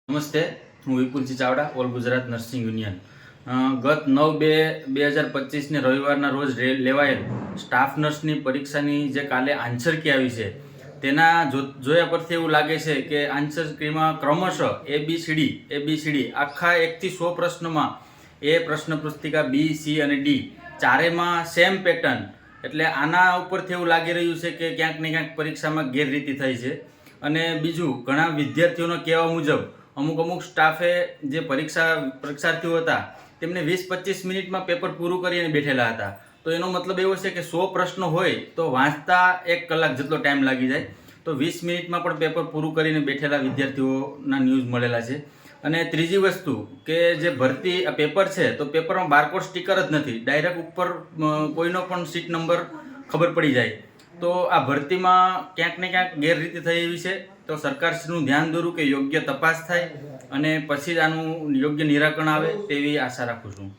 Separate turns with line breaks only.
નમસ્તે, હું Vipulji Chavda, all Gujarat nursing union. ગત 9/2/2025ને રવિવારના રોજ લેવાયેલ સ્ટાફ નર્સની પરીક્ષાની જે કાલે આન્સર કી આવી છે તેના જોયા પરથી એવું લાગે છે કે આન્સર કીમાં ક્રમશઃ એબીસીડી આખા 1 થી 100 પ્રશ્નોમાં એ પ્રશ્ન પુસ્તિકા બી, સી અને ડી ચારેમાં સેમ પેટર્ન. એટલે આના ઉપરથી એવું લાગી રહ્યું છે કે ક્યાંક ને ક્યાંક પરીક્ષામાં ગેરરીતિ થઈ છે. અને બીજું, ઘણા વિદ્યાર્થીઓનો કહેવા મુજબ અમુક સ્ટાફે જે પરીક્ષાર્થીઓ હતા તેમને 20-25 મિનિટમાં પેપર પૂરું કરીને બેઠેલા હતા. તો એનો મતલબ એવો છે કે 100 પ્રશ્નો હોય તો વાંચતા 1 કલાક જેટલો ટાઈમ લાગી જાય, તો 20 મિનિટમાં પણ પેપર પૂરું કરીને બેઠેલા વિદ્યાર્થીઓના ન્યૂઝ મળેલા છે. અને ત્રીજી વસ્તુ કે જે ભરતી આ પેપર છે તો પેપરમાં બારકોડ સ્ટીકર જ નથી, ડાયરેક્ટ ઉપર કોઈનો પણ સીટ નંબર ખબર પડી જાય. તો આ ભરતીમાં ક્યાંક ને ક્યાંક ગેરરીતિ થઈ એવી છે. તો સરકારશ્રીનું ધ્યાન દોરું કે યોગ્ય તપાસ થાય અને પછી જ આનું યોગ્ય નિરાકરણ આવે તેવી આશા રાખું છું.